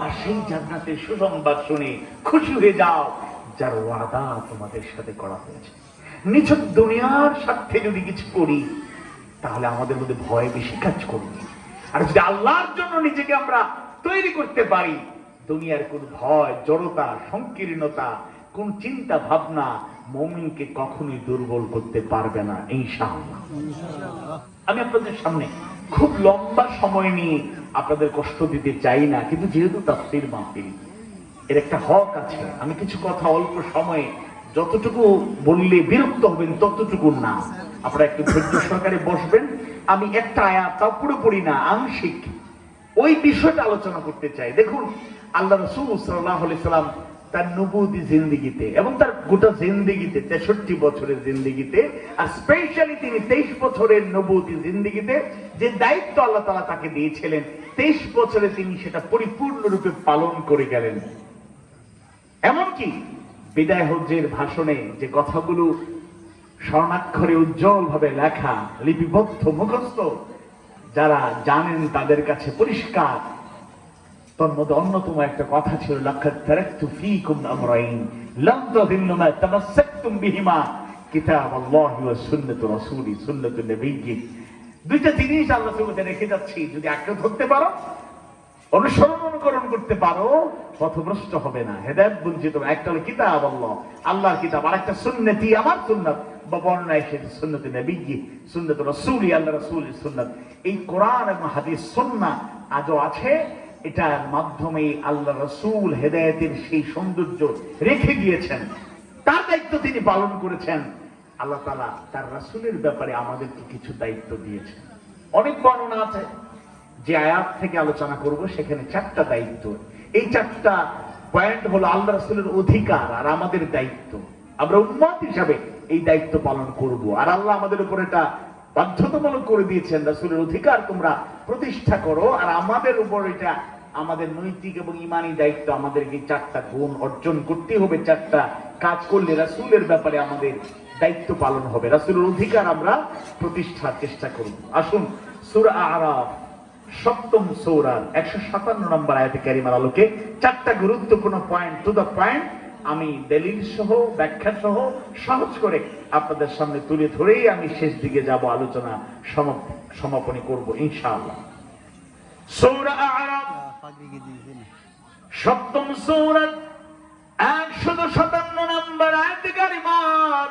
আর সেই জান্নাতের সুসংবাদ শুনে খুশি হয়ে যাও, যার ওয়াদা তোমাদের সাথে করা হয়েছে। নিছক দুনিয়ার স্বার্থে যদি কিছু করি তাহলে আমাদের মধ্যে ভয় বেশি কাজ করবে। আর যদি আল্লাহর জন্য নিজেকে আমরা তৈরি করতে পারি, দুনিয়ার কোন ভয়, জড়তা, সংকীর্ণতা, কোন চিন্তা ভাবনা মুমিনকে কখনোই দুর্বল করতে পারবে না ইনশাআল্লাহ। আমি আপনাদের সামনে খুব লম্বা সময় নিয়ে আপনাদের কষ্ট দিতে চাই না, কিন্তু যেহেতু তাফসীর মাহফিল, এর একটা হক আছে। আমি কিছু কথা অল্প সময়ে যতটুকু বললে বিরক্ত হবেন ততটুকু না, আপনারা একটু ধৈর্য সহকারে বসবেন। আমি একটা আয়াত, তাও পুরোপুরি না, আংশিক ওই বিষয়টা আলোচনা করতে চাই। দেখুন, আল্লাহ রাসূল সাল্লাল্লাহু আলাইহি সাল্লাম তার নবুয়তি জিন্দেগিতে এবং তার গোটা জিন্দেগিতে, 63 বছরের জিন্দেগিতে, আর স্পেশালি তিনি 23 বছরের নবুয়তি জিন্দেগিতে যে দায়িত্ব আল্লাহ তাআলা তাকে দিয়েছিলেন, 23 বছরে তিনি সেটা পরিপূর্ণরূপে পালন করে গেলেন। এমনকি বিদায় হজ্জের ভাষণে যে কথাগুলো স্বর্ণাক্ষরে উজ্জ্বল ভাবে লেখা, লিপিবদ্ধ, মুখস্থ, যারা জানেন তাদের কাছে পরিষ্কার, তোর মধ্যে অন্যতম একটা কথা ছিল, লাকাদ তারাকতু ফীকুম আমরাইন লাম তাযিল্লু মা তামাসসাকতুম বিহিমা কিতাবাল্লাহি ওয়া সুন্নাতু রাসূলি সুন্নাতু নবিয়্যি। দুইটা জিনিস আল্লাহ তোমাদের রেখে যাচ্ছি, যদি আঁকড়ে ধরতে পারো, অনুসরণ অনুকরণ করতে পারো, পথভ্রষ্ট হবে না, হেদায়েত বঞ্চিত। একটা হলো কিতাবাল্লাহ, আল্লাহর কিতাব, আর একটা সুন্নতি, আমার সুন্নাত, বা বর্ণনায় সেটা সুন্নাতু নবিয়্যি, সুন্নাতু রাসূলি, আল্লাহ রাসূলের সুন্নাত। এই কোরআন এবং হাদিস সুন্নাহ আজও আছে। এটার মাধ্যমে আল্লাহ রাসূল হেদায়েতের সেই সৌন্দর্য রেখে গিয়েছেন, তার দায়িত্ব তিনি পালন করেছেন। আল্লাহ তাআলা তার রাসূলের ব্যাপারে আমাদেরকে কিছু দায়িত্ব দিয়েছেন। অনেক বর্ণনা আছে, যে আয়াত থেকে আলোচনা করব সেখানে 4টা দায়িত্ব। এই 4টা পয়েন্ট হলো আল্লাহ রাসূলের অধিকার আর আমাদের দায়িত্ব। আমরা উম্মত হিসাবে এই দায়িত্ব পালন করব। আর আল্লাহ আমাদের উপর এটা বাধ্যতামূলক করে দিয়েছেন, রাসূলের অধিকার তোমরা প্রতিষ্ঠা করো। আর আমাদের উপর এটা আমাদের নৈতিক এবং ঈমানি দায়িত্ব, আমাদেরকে 4টা গুণ অর্জন করতে হবে। 4টা কাজ করলে রাসূলের ব্যাপারে আমাদের দায়িত্ব পালন হবে, রাসূলের অধিকার আমরা প্রতিষ্ঠার চেষ্টা করব। আসুন সূরা আ'রাফ 7ম সূরার 157 নম্বর আয়াতে কারিমার আলোকে 4টা গুরুত্বপূর্ণ পয়েন্ট, টু দ্য পয়েন্ট, আমি দলিল সহ, ব্যাখ্যা সহ, সহজ করে আপনাদের সামনে তুলে ধরেই আমি শেষ দিকে যাব, আলোচনা সমাপনী করব ইনশাআল্লাহ। সূরা আ'রাফ 7ম সূরা 157 নম্বর আয়াতে কারিমার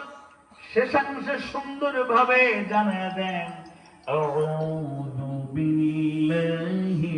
শেষাংশে সুন্দরভাবে জানায় দেন, আউযু বিল্লাহি